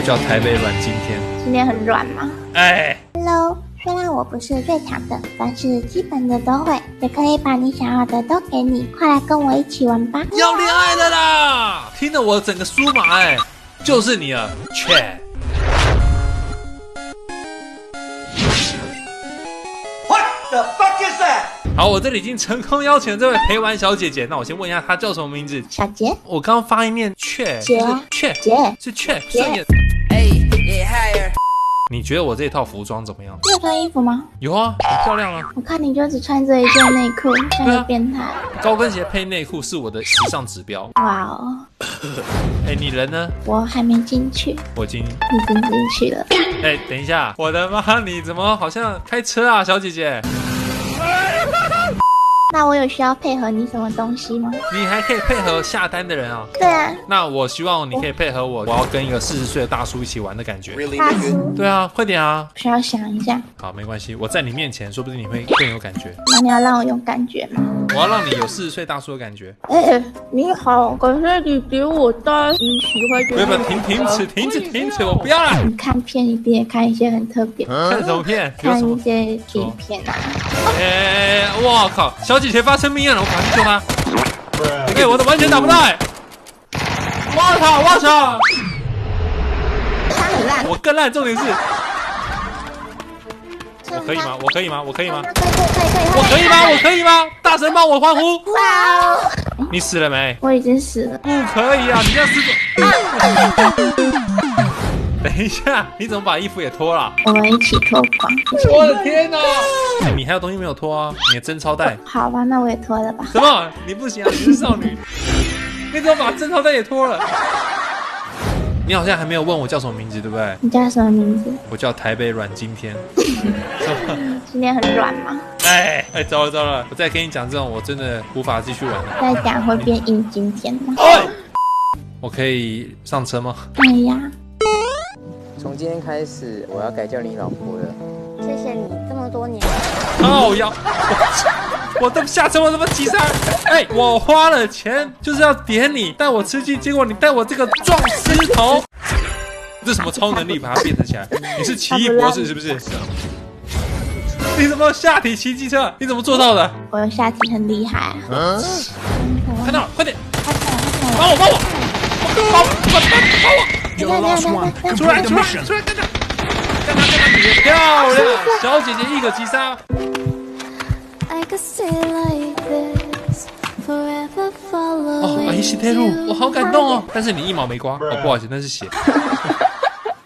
叫台北软今天。今天很软吗？哎 ，Hello， 虽然我不是最强的，但是基本的都会，也可以把你想要的都给你。快来跟我一起玩吧！要恋爱了啦！听得我整个酥麻哎，就是你了，切！ 好，我这里已经成功邀请了这位陪玩小姐姐。那我先问一下，她叫什么名字？小杰。我刚刚发音念雀，杰，雀，杰，是雀，杰。你觉得我这套服装怎么样？你有穿衣服吗？有啊，很漂亮啊。我看你就只穿这一件内裤，像个变态。高跟鞋配内裤是我的时尚指标。哇哦！哎，你人呢？我还没进去。我已经。你已经进去了。哎，等一下，我的妈！你怎么好像开车啊，小姐姐？ 那我有需要配合你什么东西吗？你还可以配合下单的人啊。对啊。那我希望你可以配合我，我要跟一个40岁的大叔一起玩的感觉。大叔。对啊，快点啊！需要想一下。好，没关系，我在你面前，说不定你会更有感觉。那你要让我有感觉吗？我要让你有40岁大叔的感觉。哎，你好，可是你比我大，你喜欢觉得？不，停止，我不要了。你看片一定也看一些很特别。看什么片？看一些影片啊。哎，我靠！小姐姐发生命案了，我赶紧救她。哎，我的完全打不到哎！挖他！他很烂。我更烂，重点是。我可以吗？可以吗？可以。我可以吗？大声帮我欢呼！哇哦！你死了没？我已经死了。不可以啊！你这样死。等一下，你怎么把衣服也脱了？我们一起脱光。我的天哪！哎，你还有东西没有脱啊？你的贞操带。好吧，那我也脱了吧。什么？你不行啊！你是少女。你怎么把贞操带也脱了？你好像还没有问我叫什么名字，对不对？你叫什么名字？我叫台北软今天。今天很软吗？哎，糟了！我再跟你讲这种，我真的无法继续玩了。再讲会变硬今天吗？我可以上车吗？哎呀！从今天开始，我要改叫你老婆了。谢谢你这么多年。靠腰！我都下车，我怎么急刹？哎，我花了钱就是要点你，带我吃鸡，结果你带我这个撞尸头。这什么超能力把它变成起来？你是奇异博士是不是？你怎么下体骑机车？你怎么做到的？我的下体很厉害啊！看到了，快点！帮我！出来！干他！漂亮，小姐姐一个击杀。哦，阿姨西泰路，我好感动哦。但是你一毛没刮，哦，不好意思，那是血。